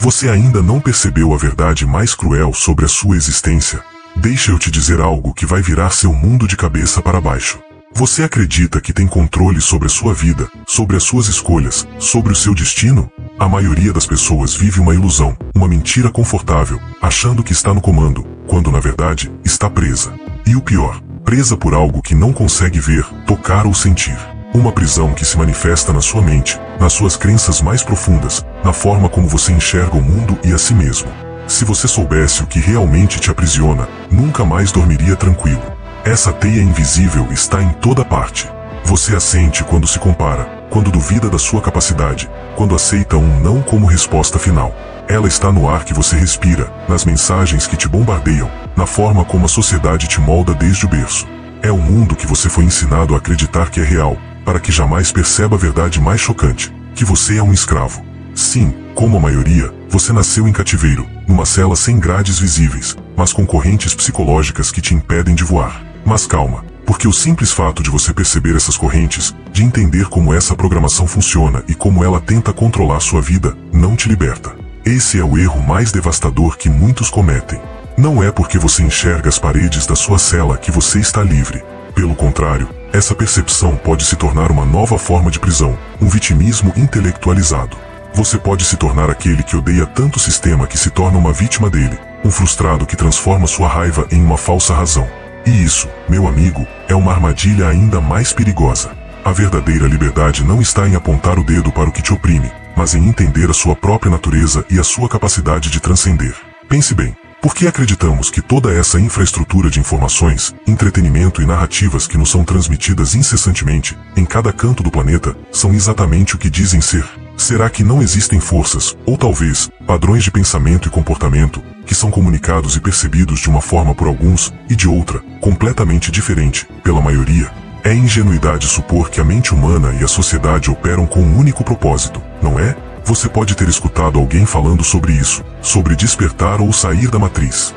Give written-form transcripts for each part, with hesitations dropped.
Você ainda não percebeu a verdade mais cruel sobre a sua existência? Deixa eu te dizer algo que vai virar seu mundo de cabeça para baixo. Você acredita que tem controle sobre a sua vida, sobre as suas escolhas, sobre o seu destino? A maioria das pessoas vive uma ilusão, uma mentira confortável, achando que está no comando, quando na verdade está presa. E o pior, presa por algo que não consegue ver, tocar ou sentir. Uma prisão que se manifesta na sua mente, nas suas crenças mais profundas, na forma como você enxerga o mundo e a si mesmo. Se você soubesse o que realmente te aprisiona, nunca mais dormiria tranquilo. Essa teia invisível está em toda parte. Você a sente quando se compara, quando duvida da sua capacidade, quando aceita um não como resposta final. Ela está no ar que você respira, nas mensagens que te bombardeiam, na forma como a sociedade te molda desde o berço. É o mundo que você foi ensinado a acreditar que é real, para que jamais perceba a verdade mais chocante, que você é um escravo. Sim, como a maioria, você nasceu em cativeiro, numa cela sem grades visíveis, mas com correntes psicológicas que te impedem de voar. Mas calma, porque o simples fato de você perceber essas correntes, de entender como essa programação funciona e como ela tenta controlar sua vida, não te liberta. Esse é o erro mais devastador que muitos cometem. Não é porque você enxerga as paredes da sua cela que você está livre. Pelo contrário, essa percepção pode se tornar uma nova forma de prisão, um vitimismo intelectualizado. Você pode se tornar aquele que odeia tanto o sistema que se torna uma vítima dele, um frustrado que transforma sua raiva em uma falsa razão. E isso, meu amigo, é uma armadilha ainda mais perigosa. A verdadeira liberdade não está em apontar o dedo para o que te oprime, mas em entender a sua própria natureza e a sua capacidade de transcender. Pense bem, por que acreditamos que toda essa infraestrutura de informações, entretenimento e narrativas que nos são transmitidas incessantemente, em cada canto do planeta, são exatamente o que dizem ser? Será que não existem forças, ou talvez, padrões de pensamento e comportamento, que são comunicados e percebidos de uma forma por alguns, e de outra, completamente diferente, pela maioria? É ingenuidade supor que a mente humana e a sociedade operam com um único propósito, não é? Você pode ter escutado alguém falando sobre isso, sobre despertar ou sair da matriz.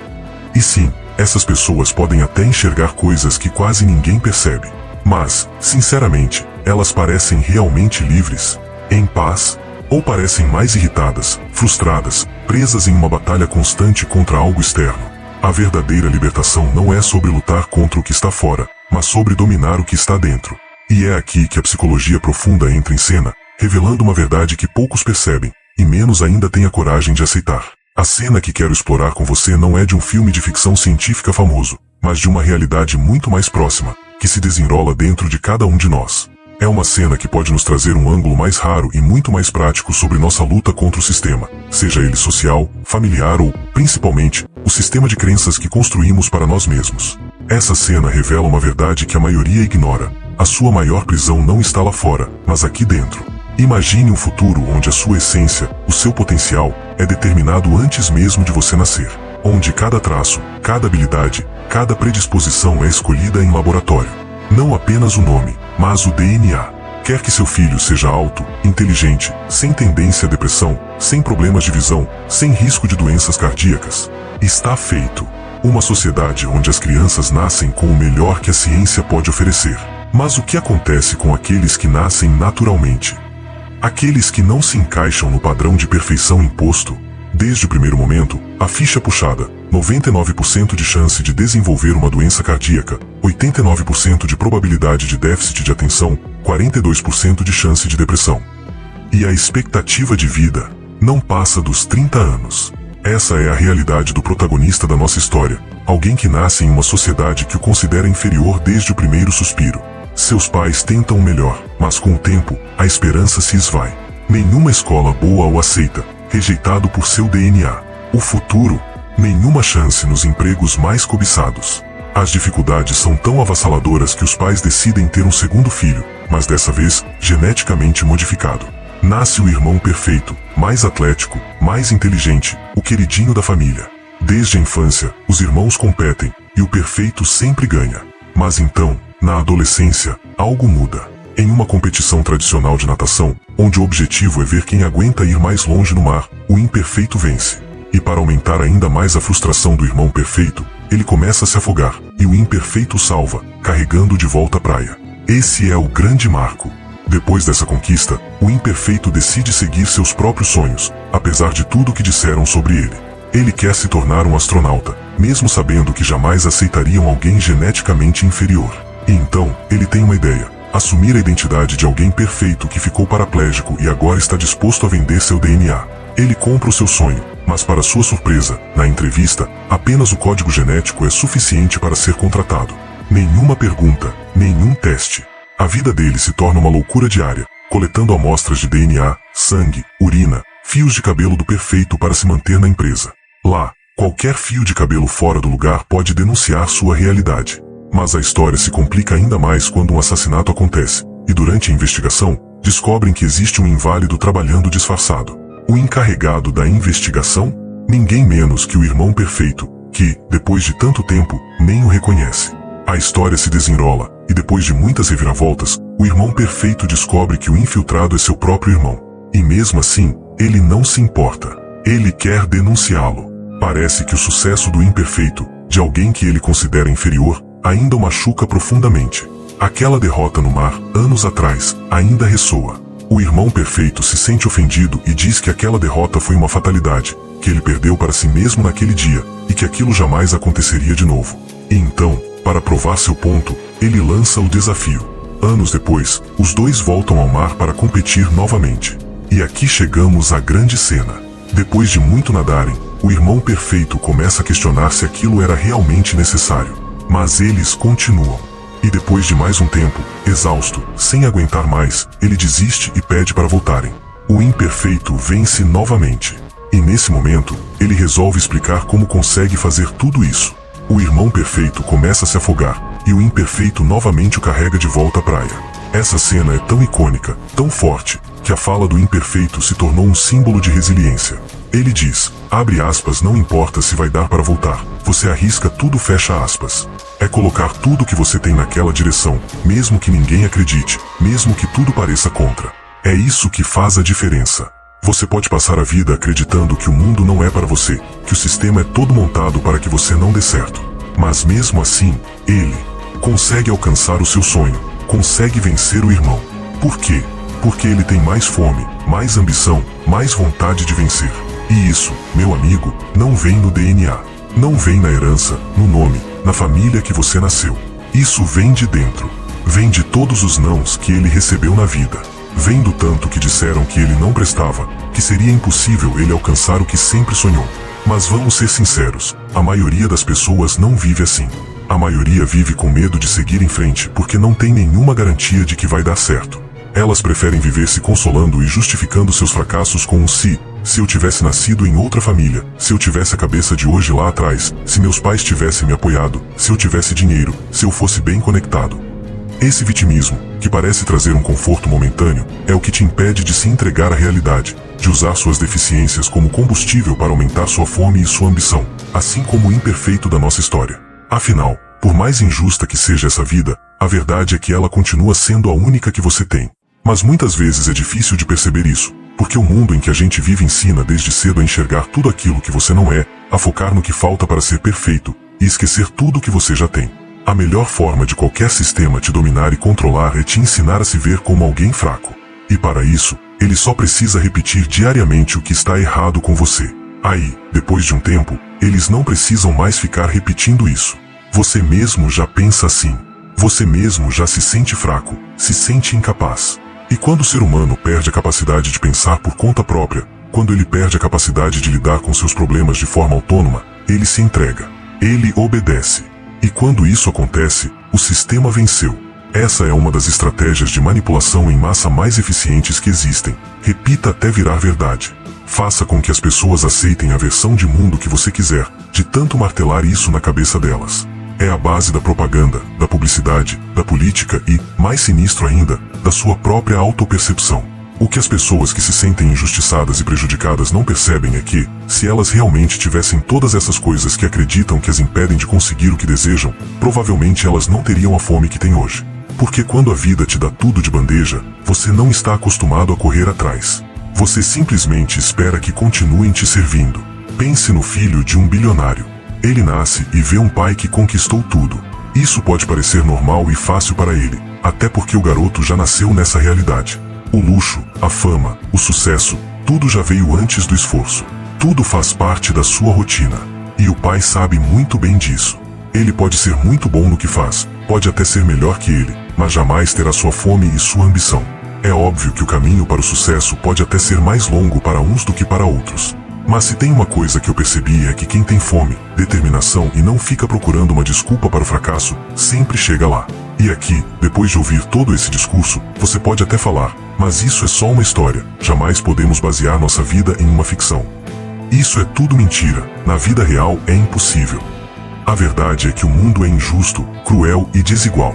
E sim, essas pessoas podem até enxergar coisas que quase ninguém percebe. Mas, sinceramente, elas parecem realmente livres? Em paz? Ou parecem mais irritadas, frustradas, presas em uma batalha constante contra algo externo? A verdadeira libertação não é sobre lutar contra o que está fora, mas sobre dominar o que está dentro. E é aqui que a psicologia profunda entra em cena, revelando uma verdade que poucos percebem, e menos ainda têm a coragem de aceitar. A cena que quero explorar com você não é de um filme de ficção científica famoso, mas de uma realidade muito mais próxima, que se desenrola dentro de cada um de nós. É uma cena que pode nos trazer um ângulo mais raro e muito mais prático sobre nossa luta contra o sistema, seja ele social, familiar ou, principalmente, o sistema de crenças que construímos para nós mesmos. Essa cena revela uma verdade que a maioria ignora. A sua maior prisão não está lá fora, mas aqui dentro. Imagine um futuro onde a sua essência, o seu potencial, é determinado antes mesmo de você nascer. Onde cada traço, cada habilidade, cada predisposição é escolhida em laboratório. Não apenas o nome, mas o DNA. Quer que seu filho seja alto, inteligente, sem tendência à depressão, sem problemas de visão, sem risco de doenças cardíacas. Está feito. Uma sociedade onde as crianças nascem com o melhor que a ciência pode oferecer. Mas o que acontece com aqueles que nascem naturalmente? Aqueles que não se encaixam no padrão de perfeição imposto? Desde o primeiro momento, a ficha puxada, 99% de chance de desenvolver uma doença cardíaca, 89% de probabilidade de déficit de atenção, 42% de chance de depressão. E a expectativa de vida não passa dos 30 anos. Essa é a realidade do protagonista da nossa história, alguém que nasce em uma sociedade que o considera inferior desde o primeiro suspiro. Seus pais tentam o melhor, mas com o tempo, a esperança se esvai. Nenhuma escola boa o aceita, rejeitado por seu DNA. O futuro? Nenhuma chance nos empregos mais cobiçados. As dificuldades são tão avassaladoras que os pais decidem ter um segundo filho, mas dessa vez, geneticamente modificado. Nasce o irmão perfeito, mais atlético, mais inteligente, o queridinho da família. Desde a infância, os irmãos competem, e o perfeito sempre ganha. Mas então, na adolescência, algo muda. Em uma competição tradicional de natação, onde o objetivo é ver quem aguenta ir mais longe no mar, o imperfeito vence. E para aumentar ainda mais a frustração do irmão perfeito, ele começa a se afogar, e o imperfeito o salva, carregando-o de volta à praia. Esse é o grande marco. Depois dessa conquista, o imperfeito decide seguir seus próprios sonhos, apesar de tudo que disseram sobre ele. Ele quer se tornar um astronauta, mesmo sabendo que jamais aceitariam alguém geneticamente inferior. E então, ele tem uma ideia: assumir a identidade de alguém perfeito que ficou paraplégico e agora está disposto a vender seu DNA. Ele compra o seu sonho, mas para sua surpresa, na entrevista, apenas o código genético é suficiente para ser contratado. Nenhuma pergunta, nenhum teste. A vida dele se torna uma loucura diária, coletando amostras de DNA, sangue, urina, fios de cabelo do perfeito para se manter na empresa. Lá, qualquer fio de cabelo fora do lugar pode denunciar sua realidade. Mas a história se complica ainda mais quando um assassinato acontece, e durante a investigação, descobrem que existe um inválido trabalhando disfarçado. O encarregado da investigação? Ninguém menos que o irmão perfeito, que, depois de tanto tempo, nem o reconhece. A história se desenrola, e depois de muitas reviravoltas, o irmão perfeito descobre que o infiltrado é seu próprio irmão. E mesmo assim, ele não se importa. Ele quer denunciá-lo. Parece que o sucesso do imperfeito, de alguém que ele considera inferior, ainda o machuca profundamente. Aquela derrota no mar, anos atrás, ainda ressoa. O irmão perfeito se sente ofendido e diz que aquela derrota foi uma fatalidade, que ele perdeu para si mesmo naquele dia, e que aquilo jamais aconteceria de novo. E então, para provar seu ponto, ele lança o desafio. Anos depois, os dois voltam ao mar para competir novamente. E aqui chegamos à grande cena. Depois de muito nadarem, o irmão perfeito começa a questionar se aquilo era realmente necessário. Mas eles continuam. E depois de mais um tempo, exausto, sem aguentar mais, ele desiste e pede para voltarem. O imperfeito vence novamente. E nesse momento, ele resolve explicar como consegue fazer tudo isso. O irmão perfeito começa a se afogar, e o imperfeito novamente o carrega de volta à praia. Essa cena é tão icônica, tão forte, que a fala do imperfeito se tornou um símbolo de resiliência. Ele diz, abre aspas, não importa se vai dar para voltar, você arrisca tudo, fecha aspas. É colocar tudo que você tem naquela direção, mesmo que ninguém acredite, mesmo que tudo pareça contra. É isso que faz a diferença. Você pode passar a vida acreditando que o mundo não é para você, que o sistema é todo montado para que você não dê certo. Mas mesmo assim, ele consegue alcançar o seu sonho, consegue vencer o irmão. Por quê? Porque ele tem mais fome, mais ambição, mais vontade de vencer. E isso, meu amigo, não vem no DNA. Não vem na herança, no nome, na família que você nasceu. Isso vem de dentro. Vem de todos os nãos que ele recebeu na vida. Vem do tanto que disseram que ele não prestava, que seria impossível ele alcançar o que sempre sonhou. Mas vamos ser sinceros, a maioria das pessoas não vive assim. A maioria vive com medo de seguir em frente porque não tem nenhuma garantia de que vai dar certo. Elas preferem viver se consolando e justificando seus fracassos com um se eu tivesse nascido em outra família, se eu tivesse a cabeça de hoje lá atrás, se meus pais tivessem me apoiado, se eu tivesse dinheiro, se eu fosse bem conectado. Esse vitimismo, que parece trazer um conforto momentâneo, é o que te impede de se entregar à realidade, de usar suas deficiências como combustível para aumentar sua fome e sua ambição, assim como o imperfeito da nossa história. Afinal, por mais injusta que seja essa vida, a verdade é que ela continua sendo a única que você tem. Mas muitas vezes é difícil de perceber isso, porque o mundo em que a gente vive ensina desde cedo a enxergar tudo aquilo que você não é, a focar no que falta para ser perfeito, e esquecer tudo o que você já tem. A melhor forma de qualquer sistema te dominar e controlar é te ensinar a se ver como alguém fraco. E para isso, ele só precisa repetir diariamente o que está errado com você. Aí, depois de um tempo, eles não precisam mais ficar repetindo isso. Você mesmo já pensa assim. Você mesmo já se sente fraco, se sente incapaz. E quando o ser humano perde a capacidade de pensar por conta própria, quando ele perde a capacidade de lidar com seus problemas de forma autônoma, ele se entrega. Ele obedece. E quando isso acontece, o sistema venceu. Essa é uma das estratégias de manipulação em massa mais eficientes que existem. Repita até virar verdade. Faça com que as pessoas aceitem a versão de mundo que você quiser, de tanto martelar isso na cabeça delas. É a base da propaganda, da publicidade, da política e, mais sinistro ainda, da sua própria autopercepção. O que as pessoas que se sentem injustiçadas e prejudicadas não percebem é que, se elas realmente tivessem todas essas coisas que acreditam que as impedem de conseguir o que desejam, provavelmente elas não teriam a fome que têm hoje. Porque quando a vida te dá tudo de bandeja, você não está acostumado a correr atrás. Você simplesmente espera que continuem te servindo. Pense no filho de um bilionário. Ele nasce e vê um pai que conquistou tudo. Isso pode parecer normal e fácil para ele, até porque o garoto já nasceu nessa realidade. O luxo, a fama, o sucesso, tudo já veio antes do esforço. Tudo faz parte da sua rotina. E o pai sabe muito bem disso. Ele pode ser muito bom no que faz, pode até ser melhor que ele, mas jamais terá sua fome e sua ambição. É óbvio que o caminho para o sucesso pode até ser mais longo para uns do que para outros. Mas se tem uma coisa que eu percebi é que quem tem fome, determinação e não fica procurando uma desculpa para o fracasso, sempre chega lá. E aqui, depois de ouvir todo esse discurso, você pode até falar, mas isso é só uma história, jamais podemos basear nossa vida em uma ficção. Isso é tudo mentira, na vida real é impossível. A verdade é que o mundo é injusto, cruel e desigual.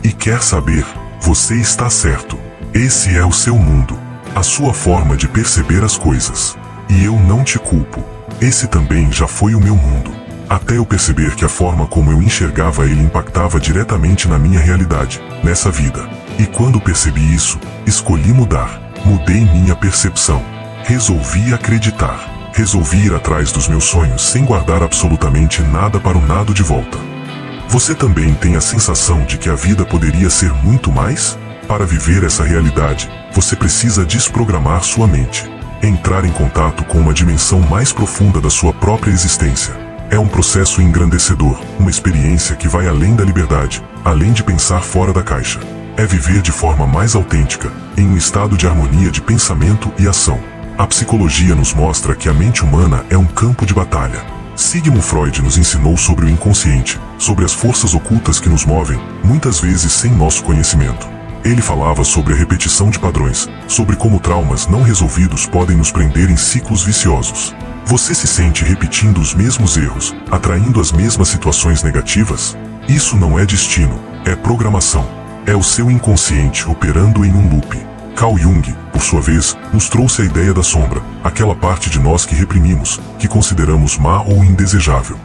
E quer saber? Você está certo. Esse é o seu mundo, a sua forma de perceber as coisas. E eu não te culpo. Esse também já foi o meu mundo. Até eu perceber que a forma como eu enxergava ele impactava diretamente na minha realidade, nessa vida. E quando percebi isso, escolhi mudar. Mudei minha percepção. Resolvi acreditar. Resolvi ir atrás dos meus sonhos sem guardar absolutamente nada para o nada de volta. Você também tem a sensação de que a vida poderia ser muito mais? Para viver essa realidade, você precisa desprogramar sua mente. Entrar em contato com uma dimensão mais profunda da sua própria existência. É um processo engrandecedor, uma experiência que vai além da liberdade, além de pensar fora da caixa. É viver de forma mais autêntica, em um estado de harmonia de pensamento e ação. A psicologia nos mostra que a mente humana é um campo de batalha. Sigmund Freud nos ensinou sobre o inconsciente, sobre as forças ocultas que nos movem, muitas vezes sem nosso conhecimento. Ele falava sobre a repetição de padrões, sobre como traumas não resolvidos podem nos prender em ciclos viciosos. Você se sente repetindo os mesmos erros, atraindo as mesmas situações negativas? Isso não é destino, é programação. É o seu inconsciente operando em um loop. Carl Jung, por sua vez, nos trouxe a ideia da sombra, aquela parte de nós que reprimimos, que consideramos má ou indesejável.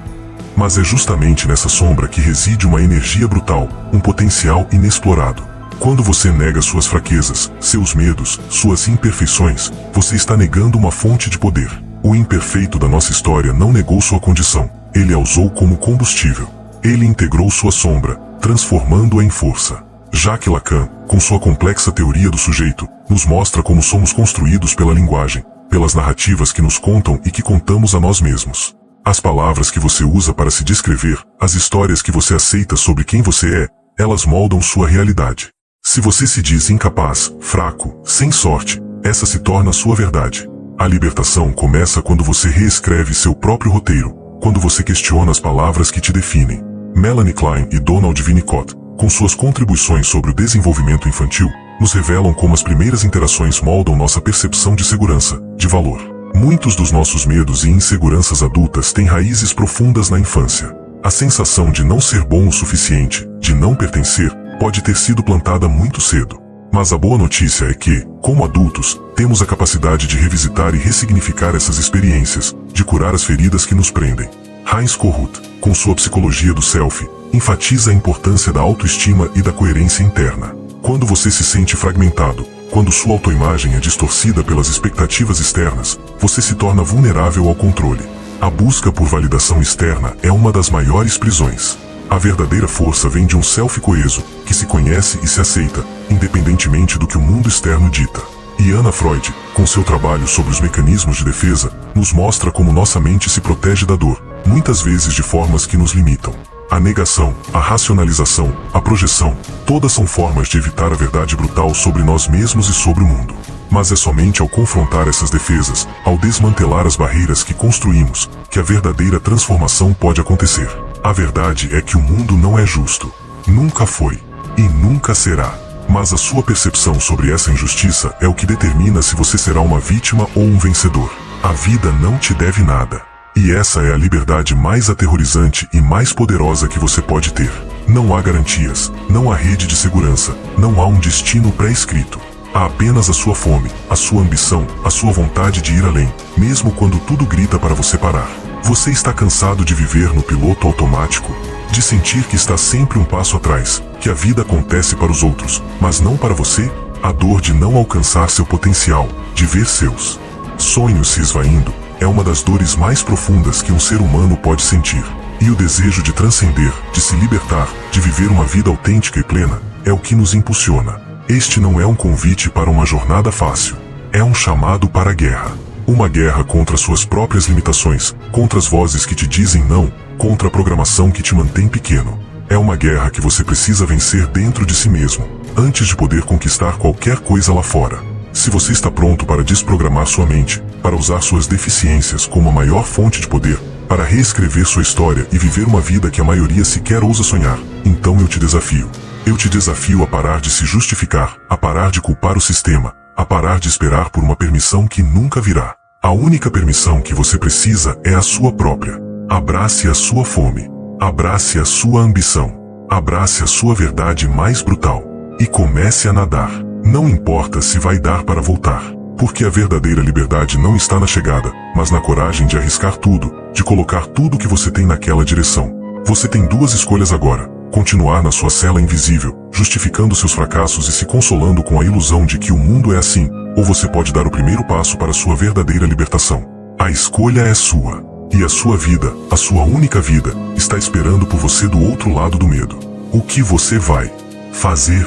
Mas é justamente nessa sombra que reside uma energia brutal, um potencial inexplorado. Quando você nega suas fraquezas, seus medos, suas imperfeições, você está negando uma fonte de poder. O imperfeito da nossa história não negou sua condição, ele a usou como combustível. Ele integrou sua sombra, transformando-a em força. Jacques Lacan, com sua complexa teoria do sujeito, nos mostra como somos construídos pela linguagem, pelas narrativas que nos contam e que contamos a nós mesmos. As palavras que você usa para se descrever, as histórias que você aceita sobre quem você é, elas moldam sua realidade. Se você se diz incapaz, fraco, sem sorte, essa se torna sua verdade. A libertação começa quando você reescreve seu próprio roteiro, quando você questiona as palavras que te definem. Melanie Klein e Donald Winnicott, com suas contribuições sobre o desenvolvimento infantil, nos revelam como as primeiras interações moldam nossa percepção de segurança, de valor. Muitos dos nossos medos e inseguranças adultas têm raízes profundas na infância. A sensação de não ser bom o suficiente, de não pertencer, pode ter sido plantada muito cedo. Mas a boa notícia é que, como adultos, temos a capacidade de revisitar e ressignificar essas experiências, de curar as feridas que nos prendem. Heinz Kohut, com sua psicologia do self, enfatiza a importância da autoestima e da coerência interna. Quando você se sente fragmentado, quando sua autoimagem é distorcida pelas expectativas externas, você se torna vulnerável ao controle. A busca por validação externa é uma das maiores prisões. A verdadeira força vem de um self coeso, que se conhece e se aceita, independentemente do que o mundo externo dita. E Anna Freud, com seu trabalho sobre os mecanismos de defesa, nos mostra como nossa mente se protege da dor, muitas vezes de formas que nos limitam. A negação, a racionalização, a projeção, todas são formas de evitar a verdade brutal sobre nós mesmos e sobre o mundo. Mas é somente ao confrontar essas defesas, ao desmantelar as barreiras que construímos, que a verdadeira transformação pode acontecer. A verdade é que o mundo não é justo. Nunca foi. E nunca será. Mas a sua percepção sobre essa injustiça é o que determina se você será uma vítima ou um vencedor. A vida não te deve nada. E essa é a liberdade mais aterrorizante e mais poderosa que você pode ter. Não há garantias, não há rede de segurança, não há um destino pré-escrito. Há apenas a sua fome, a sua ambição, a sua vontade de ir além, mesmo quando tudo grita para você parar. Você está cansado de viver no piloto automático? De sentir que está sempre um passo atrás, que a vida acontece para os outros, mas não para você? A dor de não alcançar seu potencial, de ver seus sonhos se esvaindo, é uma das dores mais profundas que um ser humano pode sentir. E o desejo de transcender, de se libertar, de viver uma vida autêntica e plena, é o que nos impulsiona. Este não é um convite para uma jornada fácil. É um chamado para a guerra. Uma guerra contra suas próprias limitações, contra as vozes que te dizem não, contra a programação que te mantém pequeno. É uma guerra que você precisa vencer dentro de si mesmo, antes de poder conquistar qualquer coisa lá fora. Se você está pronto para desprogramar sua mente, para usar suas deficiências como a maior fonte de poder, para reescrever sua história e viver uma vida que a maioria sequer ousa sonhar, então eu te desafio. Eu te desafio a parar de se justificar, a parar de culpar o sistema, a parar de esperar por uma permissão que nunca virá. A única permissão que você precisa é a sua própria. Abrace a sua fome. Abrace a sua ambição. Abrace a sua verdade mais brutal. E comece a nadar. Não importa se vai dar para voltar. Porque a verdadeira liberdade não está na chegada, mas na coragem de arriscar tudo, de colocar tudo que você tem naquela direção. Você tem duas escolhas agora. Continuar na sua cela invisível, justificando seus fracassos e se consolando com a ilusão de que o mundo é assim, ou você pode dar o primeiro passo para sua verdadeira libertação. A escolha é sua. E a sua vida, a sua única vida, está esperando por você do outro lado do medo. O que você vai fazer?